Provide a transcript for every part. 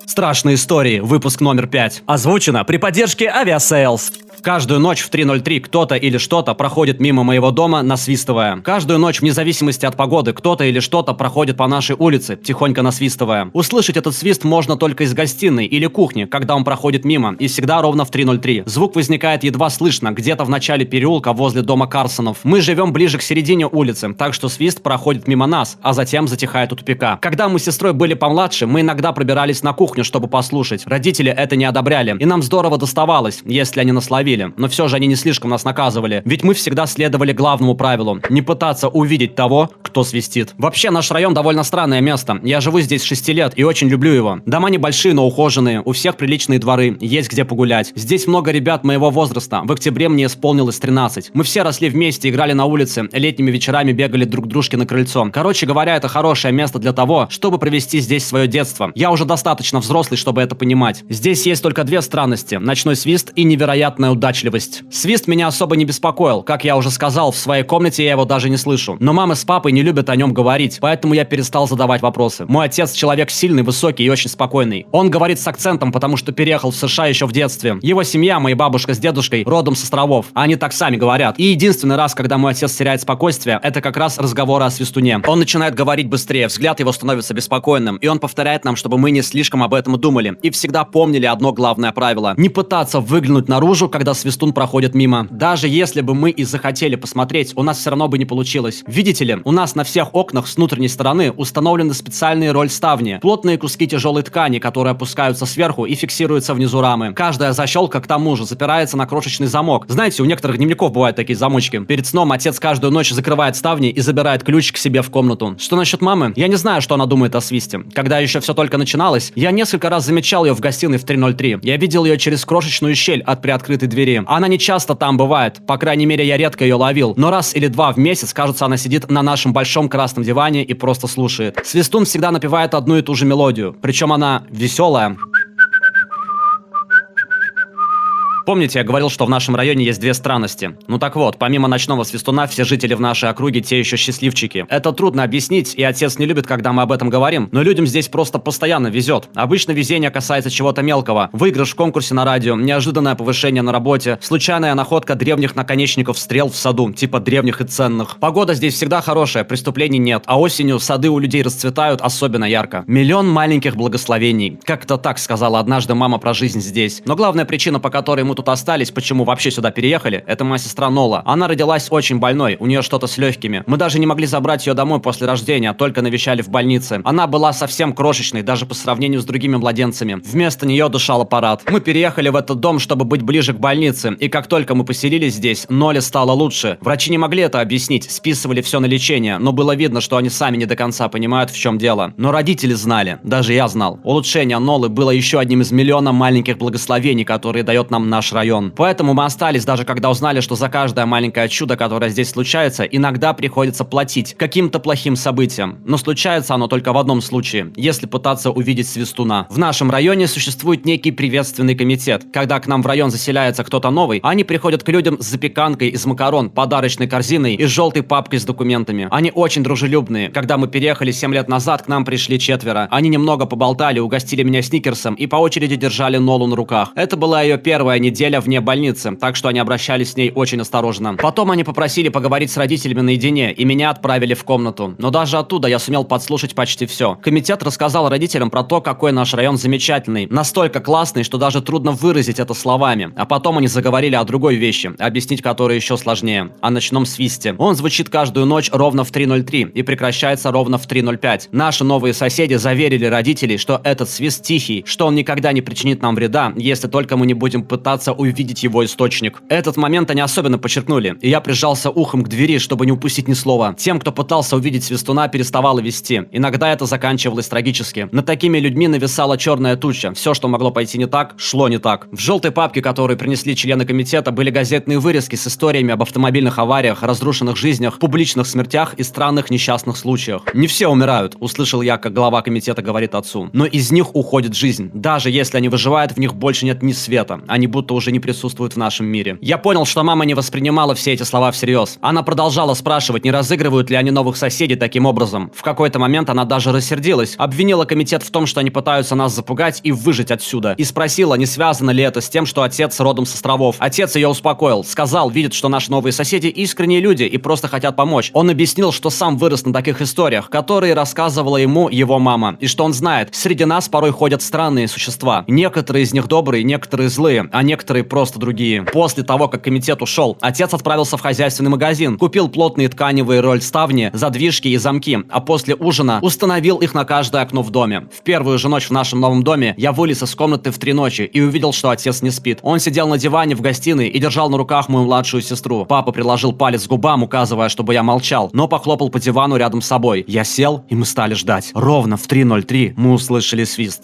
Страшные истории, выпуск номер 5. Озвучено при поддержке Aviasales. Каждую ночь в 3:03 кто-то или что-то проходит мимо моего дома, насвистывая. Каждую ночь, вне зависимости от погоды, кто-то или что-то проходит по нашей улице, тихонько насвистывая. Услышать этот свист можно только из гостиной или кухни, когда он проходит мимо, и всегда ровно в 3:03. Звук возникает едва слышно, где-то в начале переулка возле дома Карсонов. Мы живем ближе к середине улицы, так что свист проходит мимо нас, а затем затихает у тупика. Когда мы с сестрой были помладше, мы иногда пробирались на кухню, чтобы послушать. Родители это не одобряли, и нам здорово доставалось, если они нас ловили. Но все же они не слишком нас наказывали, ведь мы всегда следовали главному правилу – не пытаться увидеть того, кто свистит. Вообще, наш район довольно странное место. Я живу здесь с 6 лет и очень люблю его. Дома небольшие, но ухоженные, у всех приличные дворы, есть где погулять. Здесь много ребят моего возраста. В октябре мне исполнилось 13. Мы все росли вместе, играли на улице, летними вечерами бегали друг к дружке на крыльцо. Короче говоря, это хорошее место для того, чтобы провести здесь свое детство. Я уже достаточно взрослый, чтобы это понимать. Здесь есть только две странности – ночной свист и невероятная удачливость. Свист меня особо не беспокоил. Как я уже сказал, в своей комнате я его даже не слышу. Но мама с папой не любят о нем говорить, поэтому я перестал задавать вопросы. Мой отец человек сильный, высокий и очень спокойный. Он говорит с акцентом, потому что переехал в США еще в детстве. Его семья, моя бабушка с дедушкой, родом с островов. Они так сами говорят. И единственный раз, когда мой отец теряет спокойствие, это как раз разговоры о свистуне. Он начинает говорить быстрее, взгляд его становится беспокойным, и он повторяет нам, чтобы мы не слишком об этом думали. И всегда помнили одно главное правило: не пытаться выглянуть наружу, когда свистун проходит мимо. Даже если бы мы и захотели посмотреть, у нас все равно бы не получилось. Видите ли, у нас на всех окнах с внутренней стороны установлены специальные рольставни. Плотные куски тяжелой ткани, которые опускаются сверху и фиксируются внизу рамы. Каждая защелка, к тому же, запирается на крошечный замок. Знаете, у некоторых дневников бывают такие замочки. Перед сном отец каждую ночь закрывает ставни и забирает ключ к себе в комнату. Что насчет мамы? Я не знаю, что она думает о свисте. Когда еще все только начиналось, я несколько раз замечал ее в гостиной в 3:03. Я видел ее через крошечную щель от приоткрытой двери. Она не часто там бывает, по крайней мере, я редко ее ловил, но раз или два в месяц, кажется, она сидит на нашем большом красном диване и просто слушает. Свистун всегда напевает одну и ту же мелодию, причем она веселая. Помните, я говорил, что в нашем районе есть две странности? Ну так вот, помимо ночного свистуна, все жители в нашей округе те еще счастливчики. Это трудно объяснить, и отец не любит, когда мы об этом говорим, но людям здесь просто постоянно везет. Обычно везение касается чего-то мелкого. Выигрыш в конкурсе на радио, неожиданное повышение на работе, случайная находка древних наконечников стрел в саду, типа древних и ценных. Погода здесь всегда хорошая, преступлений нет, а осенью сады у людей расцветают особенно ярко. Миллион маленьких благословений. Как-то так сказала однажды мама про жизнь здесь. Но главная причина, по которой мы тут остались, почему вообще сюда переехали, это моя сестра Нола. Она родилась очень больной, у нее что-то с легкими. Мы даже не могли забрать ее домой после рождения, только навещали в больнице. Она была совсем крошечной, даже по сравнению с другими младенцами. Вместо нее дышал аппарат. Мы переехали в этот дом, чтобы быть ближе к больнице, и как только мы поселились здесь, Ноле стало лучше. Врачи не могли это объяснить, списывали все на лечение, но было видно, что они сами не до конца понимают, в чем дело. Но родители знали, даже я знал. Улучшение Нолы было еще одним из миллиона маленьких благословений, которые дает нам наш район. Поэтому мы остались, даже когда узнали, что за каждое маленькое чудо, которое здесь случается, иногда приходится платить каким-то плохим событиям. Но случается оно только в одном случае, если пытаться увидеть свистуна. В нашем районе существует некий приветственный комитет. Когда к нам в район заселяется кто-то новый, они приходят к людям с запеканкой из макарон, подарочной корзиной и желтой папкой с документами. Они очень дружелюбные. Когда мы переехали 7 лет назад, к нам пришли 4. Они немного поболтали, угостили меня сникерсом и по очереди держали Нолу на руках. Это была ее первая неделя вне больницы, так что они обращались с ней очень осторожно. Потом они попросили поговорить с родителями наедине, и меня отправили в комнату. Но даже оттуда я сумел подслушать почти все. Комитет рассказал родителям про то, какой наш район замечательный. Настолько классный, что даже трудно выразить это словами. А потом они заговорили о другой вещи, объяснить которую еще сложнее. О ночном свисте. Он звучит каждую ночь ровно в 3:03 и прекращается ровно в 3:05. Наши новые соседи заверили родителей, что этот свист тихий, что он никогда не причинит нам вреда, если только мы не будем пытаться увидеть его источник. Этот момент они особенно подчеркнули, и я прижался ухом к двери, чтобы не упустить ни слова. Тем, кто пытался увидеть свистуна, переставало вести. Иногда это заканчивалось трагически. Над такими людьми нависала черная туча. Все, что могло пойти не так, шло не так. В желтой папке, которую принесли члены комитета, были газетные вырезки с историями об автомобильных авариях, разрушенных жизнях, публичных смертях и странных несчастных случаях. Не все умирают, услышал я, как глава комитета говорит отцу. Но из них уходит жизнь. Даже если они выживают, в них больше нет ни света. Они будто будто уже не присутствуют в нашем мире. Я понял, что мама не воспринимала все эти слова всерьез. Она продолжала спрашивать, не разыгрывают ли они новых соседей таким образом. В какой-то момент она даже рассердилась, обвинила комитет в том, что они пытаются нас запугать и выжить отсюда. И спросила, не связано ли это с тем, что отец родом с островов. Отец ее успокоил, сказал, видит, что наши новые соседи искренние люди и просто хотят помочь. Он объяснил, что сам вырос на таких историях, которые рассказывала ему его мама, и что он знает, среди нас порой ходят странные существа. Некоторые из них добрые, некоторые злые, а некоторые просто другие. После того, как комитет ушел, отец отправился в хозяйственный магазин, купил плотные тканевые рольставни, задвижки и замки, а после ужина установил их на каждое окно в доме. В первую же ночь в нашем новом доме я вылез из комнаты в 3 ночи и увидел, что отец не спит. Он сидел на диване в гостиной и держал на руках мою младшую сестру. Папа приложил палец к губам, указывая, чтобы я молчал, но похлопал по дивану рядом с собой. Я сел, и мы стали ждать. Ровно в 3:03 мы услышали свист.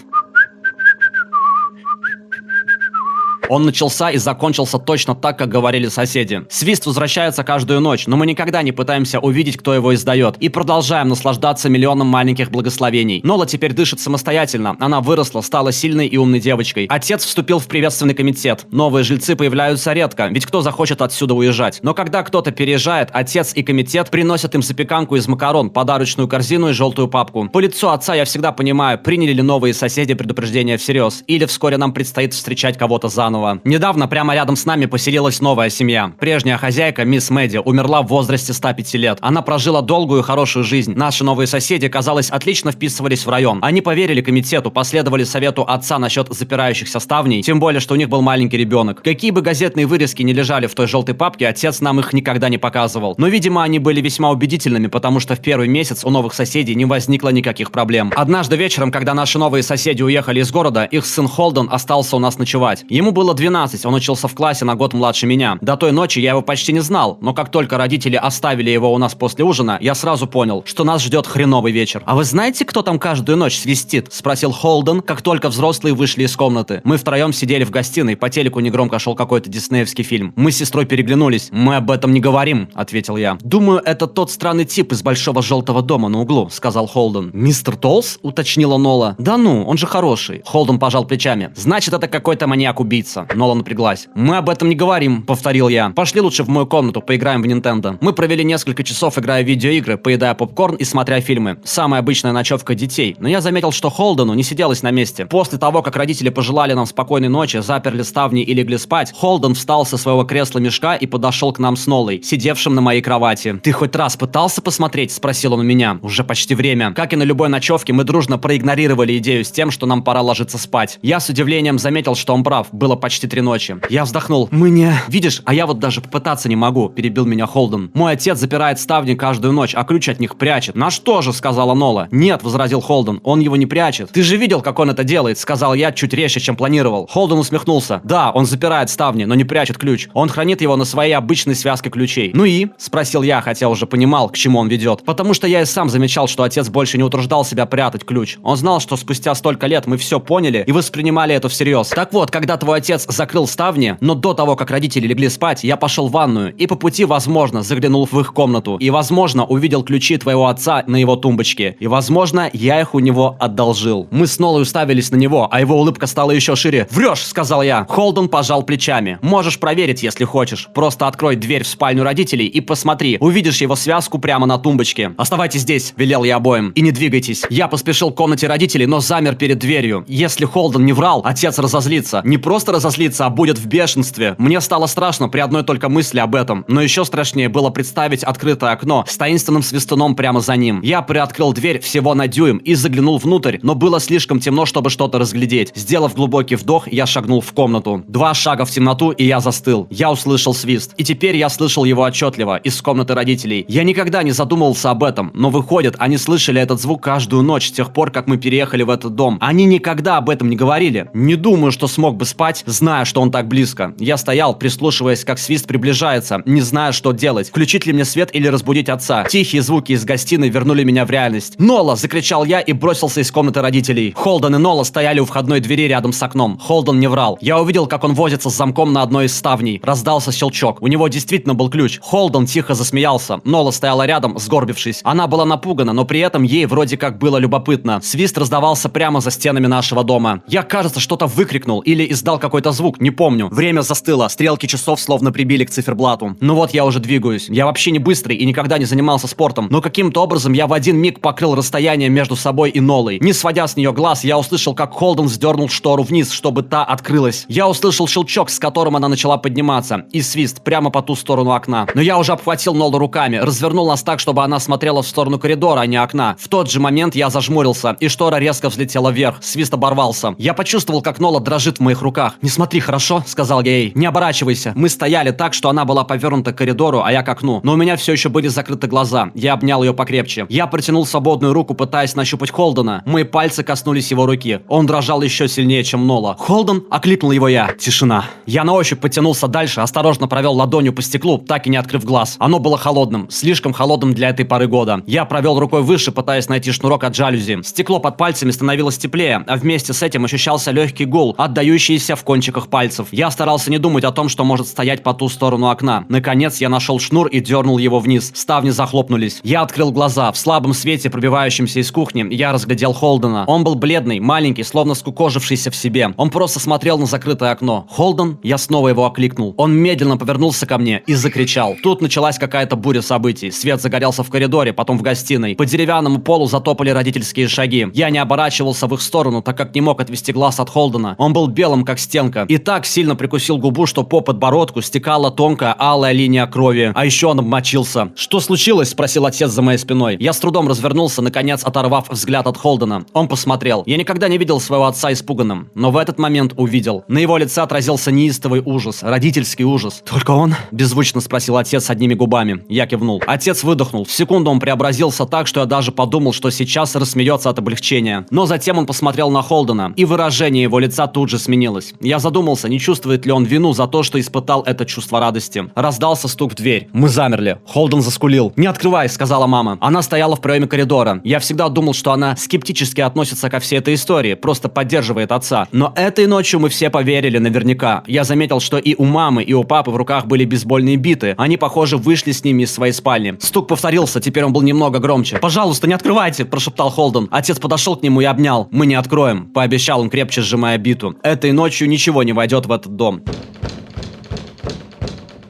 Он начался и закончился точно так, как говорили соседи. Свист возвращается каждую ночь, но мы никогда не пытаемся увидеть, кто его издает, и продолжаем наслаждаться миллионом маленьких благословений. Нола теперь дышит самостоятельно, она выросла, стала сильной и умной девочкой. Отец вступил в приветственный комитет. Новые жильцы появляются редко, ведь кто захочет отсюда уезжать? Но когда кто-то переезжает, отец и комитет приносят им запеканку из макарон, подарочную корзину и желтую папку. По лицу отца я всегда понимаю, приняли ли новые соседи предупреждение всерьез, или вскоре нам предстоит встречать кого-то заново. Недавно прямо рядом с нами поселилась новая семья. Прежняя хозяйка, мисс Мэдди, умерла в возрасте 105 лет. Она прожила долгую и хорошую жизнь. Наши новые соседи, казалось, отлично вписывались в район. Они поверили комитету, последовали совету отца насчет запирающихся ставней, тем более, что у них был маленький ребенок. Какие бы газетные вырезки ни лежали в той желтой папке, отец нам их никогда не показывал. Но, видимо, они были весьма убедительными, потому что в первый месяц у новых соседей не возникло никаких проблем. Однажды вечером, когда наши новые соседи уехали из города, их сын Холден остался у нас ночевать. Ему было 12, он учился в классе на год младше меня. До той ночи я его почти не знал, но как только родители оставили его у нас после ужина, я сразу понял, что нас ждет хреновый вечер. «А вы знаете, кто там каждую ночь свистит?» — спросил Холден, как только взрослые вышли из комнаты. Мы втроем сидели в гостиной, по телеку негромко шел какой-то диснеевский фильм. Мы с сестрой переглянулись. «Мы об этом не говорим», — ответил я. «Думаю, это тот странный тип из большого желтого дома на углу», — сказал Холден. «Мистер Толс?» — уточнила Нола. «Да ну, он же хороший». Холден пожал плечами. «Значит, это какой-то маньяк-убийца». Нола напряглась. «Мы об этом не говорим», — повторил я. «Пошли лучше в мою комнату, поиграем в Nintendo». Мы провели несколько часов, играя в видеоигры, поедая попкорн и смотря фильмы. Самая обычная ночевка детей. Но я заметил, что Холдену не сиделось на месте. После того, как родители пожелали нам спокойной ночи, заперли ставни и легли спать, Холден встал со своего кресла-мешка и подошел к нам с Нолой, сидевшим на моей кровати. «Ты хоть раз пытался посмотреть?» — спросил он у меня. «Уже почти время». Как и на любой ночевке, мы дружно проигнорировали идею с тем, что нам пора ложиться спать. Я с удивлением заметил, что он прав. Было почти 3 ночи. Я вздохнул. «Мы не...» «Видишь, а я вот даже попытаться не могу», — перебил меня Холден. «Мой отец запирает ставни каждую ночь, а ключ от них прячет». «На что же?» — сказала Нола. «Нет», — возразил Холден, — «он его не прячет». «Ты же видел, как он это делает», — сказал я чуть резче, чем планировал. Холден усмехнулся. «Да, он запирает ставни, но не прячет ключ. Он хранит его на своей обычной связке ключей». «Ну и?» — спросил я, хотя уже понимал, к чему он ведет. Потому что я и сам замечал, что отец больше не утруждал себя прятать ключ. Он знал, что спустя столько лет мы все поняли и воспринимали это всерьез. Так вот, когда твой отец закрыл ставни, но до того, как родители легли спать, я пошел в ванную и по пути, возможно, заглянул в их комнату. И, возможно, увидел ключи твоего отца на его тумбочке. И, возможно, я их у него одолжил. Мы с Нолой уставились на него, а его улыбка стала еще шире. «Врешь!» — сказал я. Холден пожал плечами. «Можешь проверить, если хочешь. Просто открой дверь в спальню родителей и посмотри. Увидишь его связку прямо на тумбочке. Оставайтесь здесь», — велел я обоим. «И не двигайтесь». Я поспешил к комнате родителей, но замер перед дверью. Если Холден не врал, отец разозлится. Не просто разозлится, а будет в бешенстве. Мне стало страшно при одной только мысли об этом. Но еще страшнее было представить открытое окно с таинственным свистуном прямо за ним. Я приоткрыл дверь всего на дюйм и заглянул внутрь, но было слишком темно, чтобы что-то разглядеть. Сделав глубокий вдох, я шагнул в комнату. 2 шага в темноту, и я застыл. Я услышал свист. И теперь я слышал его отчетливо, из комнаты родителей. Я никогда не задумывался об этом, но выходит, они слышали этот звук каждую ночь с тех пор, как мы переехали в этот дом. Они никогда об этом не говорили. Не думаю, что смог бы спать, зная, что он так близко. Я стоял, прислушиваясь, как свист приближается, не зная, что делать. Включить ли мне свет или разбудить отца? Тихие звуки из гостиной вернули меня в реальность. «Нола!» — закричал я и бросился из комнаты родителей. Холден и Нола стояли у входной двери рядом с окном. Холден не врал. Я увидел, как он возится с замком на одной из ставней. Раздался щелчок. У него действительно был ключ. Холден тихо засмеялся. Нола стояла рядом, сгорбившись. Она была напугана, но при этом ей вроде как было любопытно. Свист раздавался прямо за стенами нашего дома. Я, кажется, что-то выкрикнул или издал какой-то какой-то звук, не помню. Время застыло, стрелки часов словно прибили к циферблату. Ну вот я уже двигаюсь. Я вообще не быстрый и никогда не занимался спортом, но каким-то образом я в один миг покрыл расстояние между собой и Нолой. Не сводя с нее глаз, я услышал, как Холден сдернул штору вниз, чтобы та открылась. Я услышал щелчок, с которым она начала подниматься, и свист прямо по ту сторону окна. Но я уже обхватил Нолу руками, развернул нас так, чтобы она смотрела в сторону коридора, а не окна. В тот же момент я зажмурился, и штора резко взлетела вверх. Свист оборвался. Я почувствовал, как Нола дрожит в моих руках. «Не смотри, хорошо?» — сказал я ей. «Не оборачивайся». Мы стояли так, что она была повернута к коридору, а я к окну. Но у меня все еще были закрыты глаза. Я обнял ее покрепче. Я протянул свободную руку, пытаясь нащупать Холдена. Мои пальцы коснулись его руки. Он дрожал еще сильнее, чем Нола. «Холден?» — окликнул его я. Тишина. Я на ощупь потянулся дальше, осторожно провел ладонью по стеклу, так и не открыв глаз. Оно было холодным, слишком холодным для этой поры года. Я провел рукой выше, пытаясь найти шнурок от жалюзи. Стекло под пальцами становилось теплее, а вместе с этим ощущался легкий гул, отдающийся в кончиках пальцев. Я старался не думать о том, что может стоять по ту сторону окна. Наконец я нашел шнур и дернул его вниз. Ставни захлопнулись. Я открыл глаза. В слабом свете, пробивающемся из кухни, я разглядел Холдена. Он был бледный, маленький, словно скукожившийся в себе. Он просто смотрел на закрытое окно. «Холден?» Я снова его окликнул. Он медленно повернулся ко мне и закричал. Тут началась какая-то буря событий. Свет загорелся в коридоре, потом в гостиной. По деревянному полу затопали родительские шаги. Я не оборачивался в их сторону, так как не мог отвести глаз от Холдена. Он был белым, как стенка. И так сильно прикусил губу, что по подбородку стекала тонкая алая линия крови. А еще он обмочился. «Что случилось?» — спросил отец за моей спиной. Я с трудом развернулся, наконец оторвав взгляд от Холдена. Он посмотрел. Я никогда не видел своего отца испуганным, но в этот момент увидел. На его лице отразился неистовый ужас, родительский ужас. «Только он?» — беззвучно спросил отец одними губами. Я кивнул. Отец выдохнул. В секунду он преобразился так, что я даже подумал, что сейчас рассмеется от облегчения. Но затем он посмотрел на Холдена, и выражение его лица тут же сменилось. Я задумался, не чувствует ли он вину за то, что испытал это чувство радости. Раздался стук в дверь. Мы замерли. Холден заскулил. «Не открывай», — сказала мама. Она стояла в проеме коридора. Я всегда думал, что она скептически относится ко всей этой истории, просто поддерживает отца. Но этой ночью мы все поверили наверняка. Я заметил, что и у мамы, и у папы в руках были бейсбольные биты. Они, похоже, вышли с ними из своей спальни. Стук повторился, теперь он был немного громче. «Пожалуйста, не открывайте», — прошептал Холден. Отец подошел к нему и обнял. «Мы не откроем», — пообещал он, крепче сжимая биту. «Этой ночью ничего не войдет в этот дом».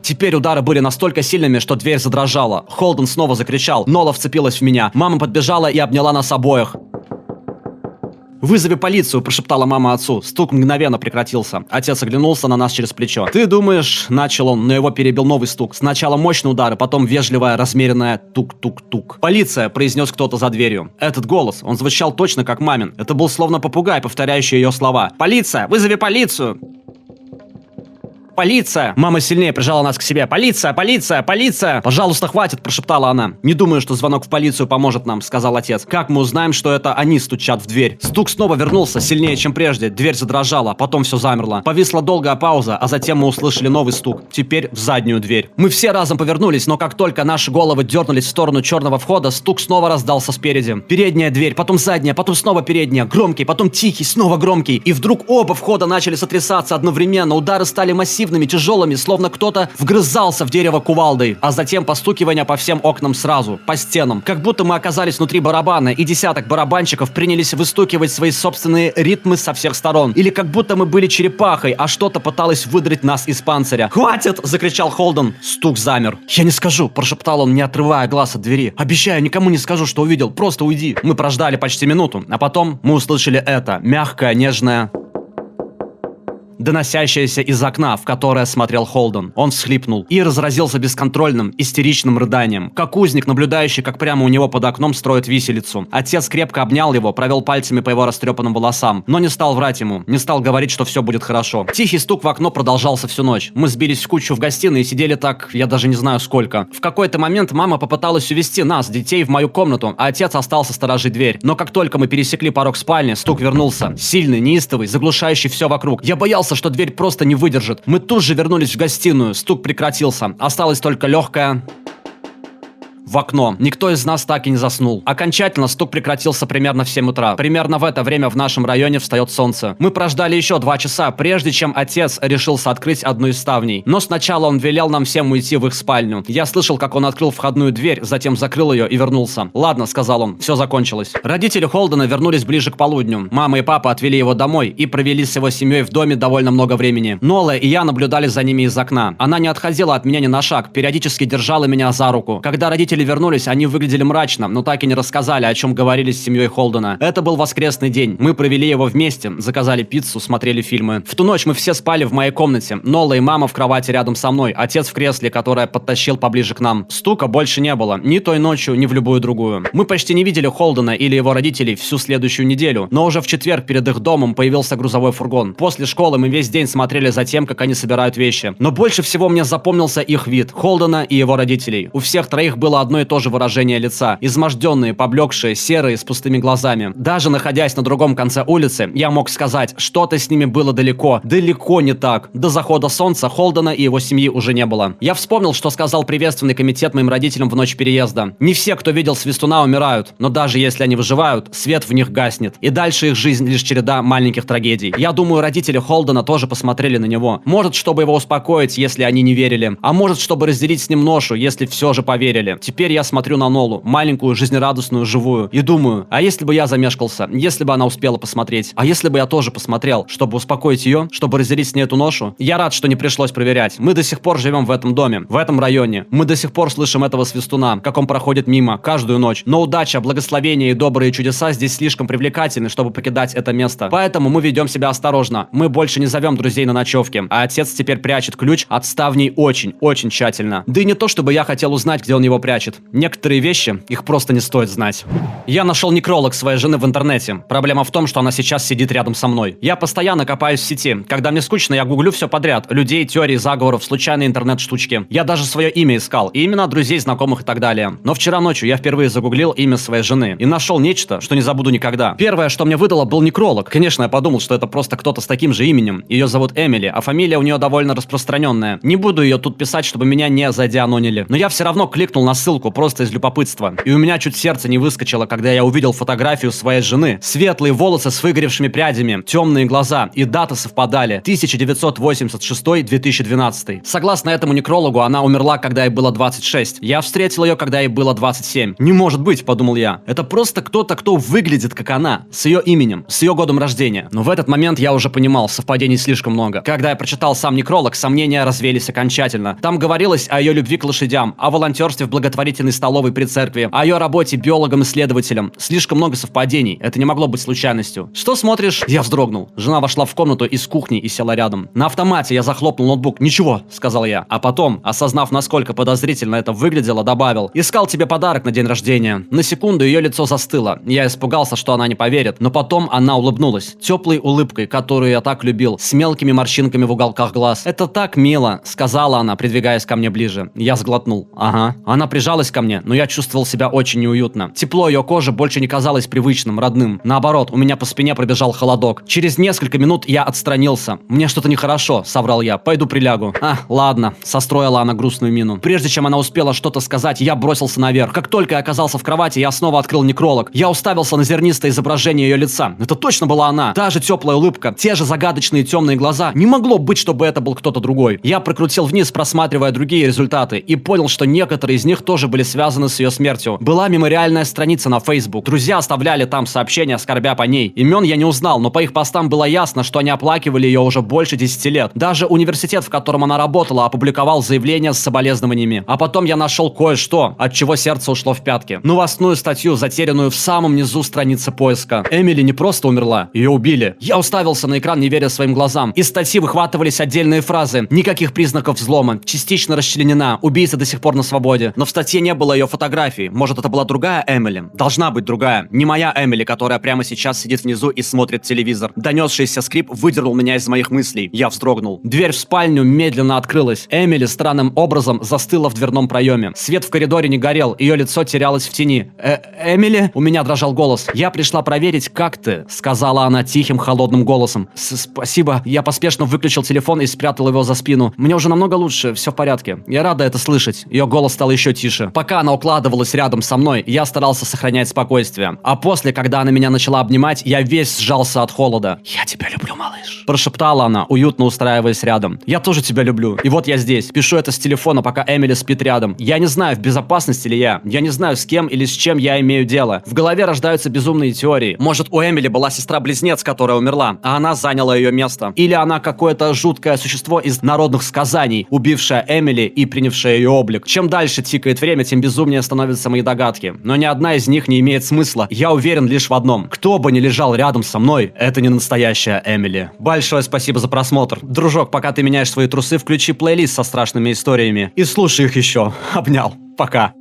Теперь удары были настолько сильными, что дверь задрожала. Холден снова закричал. Нола вцепилась в меня. Мама подбежала и обняла нас обоих. «Вызови полицию», — прошептала мама отцу. Стук мгновенно прекратился. Отец оглянулся на нас через плечо. «Ты думаешь...» — начал он, но его перебил новый стук. Сначала мощный удар, и потом вежливая, размеренная тук-тук-тук. «Полиция!» — произнес кто-то за дверью. Этот голос, он звучал точно как мамин. Это был словно попугай, повторяющий ее слова. «Полиция! Вызови полицию!» «Полиция!» Мама сильнее прижала нас к себе. «Полиция! Полиция! Полиция!» «Пожалуйста, хватит!» – прошептала она. «Не думаю, что звонок в полицию поможет нам», – сказал отец. «Как мы узнаем, что это они стучат в дверь?» Стук снова вернулся, сильнее, чем прежде. Дверь задрожала, потом все замерло. Повисла долгая пауза, а затем мы услышали новый стук. Теперь в заднюю дверь. Мы все разом повернулись, но как только наши головы дернулись в сторону черного входа, стук снова раздался спереди. Передняя дверь, потом задняя, потом снова передняя. Громкий, потом тихий, снова громкий. И вдруг оба входа начали сотрясаться одновременно. Удары стали массивными, тяжелыми, словно кто-то вгрызался в дерево кувалдой, а затем постукивание по всем окнам сразу, по стенам. Как будто мы оказались внутри барабана, и десяток барабанщиков принялись выстукивать свои собственные ритмы со всех сторон. Или как будто мы были черепахой, а что-то пыталось выдрать нас из панциря. «Хватит!» — закричал Холден. Стук замер. «Я не скажу!» — прошептал он, не отрывая глаз от двери. «Обещаю, никому не скажу, что увидел. Просто уйди!» Мы прождали почти минуту, а потом мы услышали это. Мягкое, нежное... доносящаяся из окна, в которое смотрел Холден. Он всхлипнул и разразился бесконтрольным, истеричным рыданием, как узник, наблюдающий, как прямо у него под окном строят виселицу. Отец крепко обнял его, провел пальцами по его растрепанным волосам, но не стал врать ему, не стал говорить, что все будет хорошо. Тихий стук в окно продолжался всю ночь. Мы сбились в кучу в гостиной и сидели так, я даже не знаю сколько. В какой-то момент мама попыталась увести нас, детей, в мою комнату, а отец остался сторожить дверь. Но как только мы пересекли порог спальни, стук вернулся. Сильный, неистовый, заглушающий все вокруг. Я боялся, что дверь просто не выдержит. Мы тут же вернулись в гостиную. Стук прекратился. Осталось только легкое... в окно. Никто из нас так и не заснул. Окончательно стук прекратился примерно в 7 утра. Примерно в это время в нашем районе встает солнце. Мы прождали еще 2 часа, прежде чем отец решился открыть одну из ставней. Но сначала он велел нам всем уйти в их спальню. Я слышал, как он открыл входную дверь, затем закрыл ее и вернулся. «Ладно», — сказал он, — «все закончилось». Родители Холдена вернулись ближе к полудню. Мама и папа отвели его домой и провели с его семьей в доме довольно много времени. Нола и я наблюдали за ними из окна. Она не отходила от меня ни на шаг, периодически держала меня за руку. Когда родители вернулись, они выглядели мрачно, но так и не рассказали, о чем говорили с семьей Холдена. Это был воскресный день. Мы провели его вместе, заказали пиццу, смотрели фильмы. В ту ночь мы все спали в моей комнате. Нола и мама в кровати рядом со мной, отец в кресле, которое подтащил поближе к нам. Стука больше не было, ни той ночью, ни в любую другую. Мы почти не видели Холдена или его родителей всю следующую неделю, но уже в четверг перед их домом появился грузовой фургон. После школы мы весь день смотрели за тем, как они собирают вещи. Но больше всего мне запомнился их вид, Холдена и его родителей. У всех троих было одно и то же выражение лица. Изможденные, поблекшие, серые, с пустыми глазами. Даже находясь на другом конце улицы, я мог сказать, что-то с ними было далеко не так. До захода солнца Холдена и его семьи уже не было. Я вспомнил, что сказал приветственный комитет моим родителям в ночь переезда. Не все, кто видел свистуна, умирают, но даже если они выживают, свет в них гаснет. И дальше их жизнь лишь череда маленьких трагедий. Я думаю, родители Холдена тоже посмотрели на него. Может, чтобы его успокоить, если они не верили. А может, чтобы разделить с ним ношу, если все же поверили. Теперь я смотрю на Нолу, маленькую, жизнерадостную, живую, и думаю, а если бы я замешкался, если бы она успела посмотреть, а если бы я тоже посмотрел, чтобы успокоить ее, чтобы разделить с ней эту ношу? Я рад, что не пришлось проверять. Мы до сих пор живем в этом доме, в этом районе. Мы до сих пор слышим этого свистуна, как он проходит мимо, каждую ночь. Но удача, благословение и добрые чудеса здесь слишком привлекательны, чтобы покидать это место. Поэтому мы ведем себя осторожно. Мы больше не зовем друзей на ночевки, а отец теперь прячет ключ от ставней очень тщательно. Да и не то, чтобы я хотел узнать, где он его прячет. Некоторые вещи, их просто не стоит знать. Я нашел некролог своей жены в интернете. Проблема в том, что она сейчас сидит рядом со мной. Я постоянно копаюсь в сети. Когда мне скучно, я гуглю все подряд. Людей, теории, заговоров, случайные интернет-штучки. Я даже свое имя искал. И имена друзей, знакомых и так далее. Но вчера ночью я впервые загуглил имя своей жены. И нашел нечто, что не забуду никогда. Первое, что мне выдало, был некролог. Конечно, я подумал, что это просто кто-то с таким же именем. Ее зовут Эмили, а фамилия у нее довольно распространенная. Не буду ее тут писать, чтобы меня не задианонили. Но я все равно кликнул на ссылку просто из любопытства. И у меня чуть сердце не выскочило, когда я увидел фотографию своей жены. Светлые волосы с выгоревшими прядями, темные глаза, и даты совпадали. 1986-2012. Согласно этому некрологу, она умерла, когда ей было 26. Я встретил ее, когда ей было 27. Не может быть, подумал я. Это просто кто-то, кто выглядит как она, с ее именем, с ее годом рождения. Но в этот момент я уже понимал, совпадений слишком много. Когда я прочитал сам некролог, сомнения развеялись окончательно. Там говорилось о ее любви к лошадям, о волонтерстве в благотворительной столовой при церкви, о ее работе биологом-исследователем. Слишком много совпадений. Это не могло быть случайностью. «Что смотришь?» Я вздрогнул. Жена вошла в комнату из кухни и села рядом. На автомате я захлопнул ноутбук. «Ничего», — сказал я. А потом, осознав, насколько подозрительно это выглядело, добавил: «Искал тебе подарок на день рождения». На секунду ее лицо застыло. Я испугался, что она не поверит, но потом она улыбнулась. Теплой улыбкой, которую я так любил, с мелкими морщинками в уголках глаз. «Это так мило», — сказала она, придвигаясь ко мне ближе. Я сглотнул. «Ага». Она прижалась ко мне, но я чувствовал себя очень неуютно. Тепло ее кожи больше не казалось привычным, родным. Наоборот, у меня по спине пробежал холодок. Через несколько минут я отстранился. «Мне что-то нехорошо», — соврал я. «Пойду прилягу». «А, ладно», — состроила она грустную мину. Прежде чем она успела что-то сказать, я бросился наверх. Как только я оказался в кровати, я снова открыл некролог. Я уставился на зернистое изображение ее лица. Это точно была она. Та же теплая улыбка, те же загадочные темные глаза. Не могло быть, чтобы это был кто-то другой. Я прокрутил вниз, просматривая другие результаты, и понял, что некоторые из них тоже были связаны с ее смертью. Была мемориальная страница на Facebook. Друзья оставляли там сообщения, скорбя по ней. Имен я не узнал, но по их постам было ясно, что они оплакивали ее уже больше 10 лет. Даже университет, в котором она работала, опубликовал заявление с соболезнованиями. А потом я нашел кое-что, от чего сердце ушло в пятки. Новостную статью, затерянную в самом низу страницы поиска. Эмили не просто умерла, ее убили. Я уставился на экран, не веря своим глазам. Из статьи выхватывались отдельные фразы. Никаких признаков взлома. Частично расчленена. Убийца до сих пор на свободе. Но в статье не было ее фотографии. Может, это была другая Эмили? Должна быть другая. Не моя Эмили, которая прямо сейчас сидит внизу и смотрит телевизор. Донесшийся скрип выдернул меня из моих мыслей. Я вздрогнул. Дверь в спальню медленно открылась. Эмили странным образом застыла в дверном проеме. Свет в коридоре не горел. Ее лицо терялось в тени. «Эмили?» У меня дрожал голос. «Я пришла проверить, как ты», — сказала она тихим, холодным голосом. «Спасибо». Я поспешно выключил телефон и спрятал его за спину. «Мне уже намного лучше, все в порядке». Я рада это слышать. Ее голос стал еще тише. тише. Пока она укладывалась рядом со мной, я старался сохранять спокойствие. А после, когда она меня начала обнимать, я весь сжался от холода. «Я тебя люблю, малыш», прошептала она, уютно устраиваясь рядом. «Я тоже тебя люблю. И вот я здесь. Пишу это с телефона, пока Эмили спит рядом. Я не знаю, в безопасности ли я. Я не знаю, с кем или с чем я имею дело. В голове рождаются безумные теории. Может, у Эмили была сестра-близнец, которая умерла, а она заняла ее место. Или она какое-то жуткое существо из народных сказаний, убившая Эмили и принявшая ее облик. Чем дальше тикает время, тем безумнее становятся мои догадки. Но ни одна из них не имеет смысла. Я уверен лишь в одном. Кто бы ни лежал рядом со мной, это не настоящая Эмили. Большое спасибо за просмотр. Дружок, пока ты меняешь свои трусы, включи плейлист со страшными историями и слушай их еще. Обнял. Пока.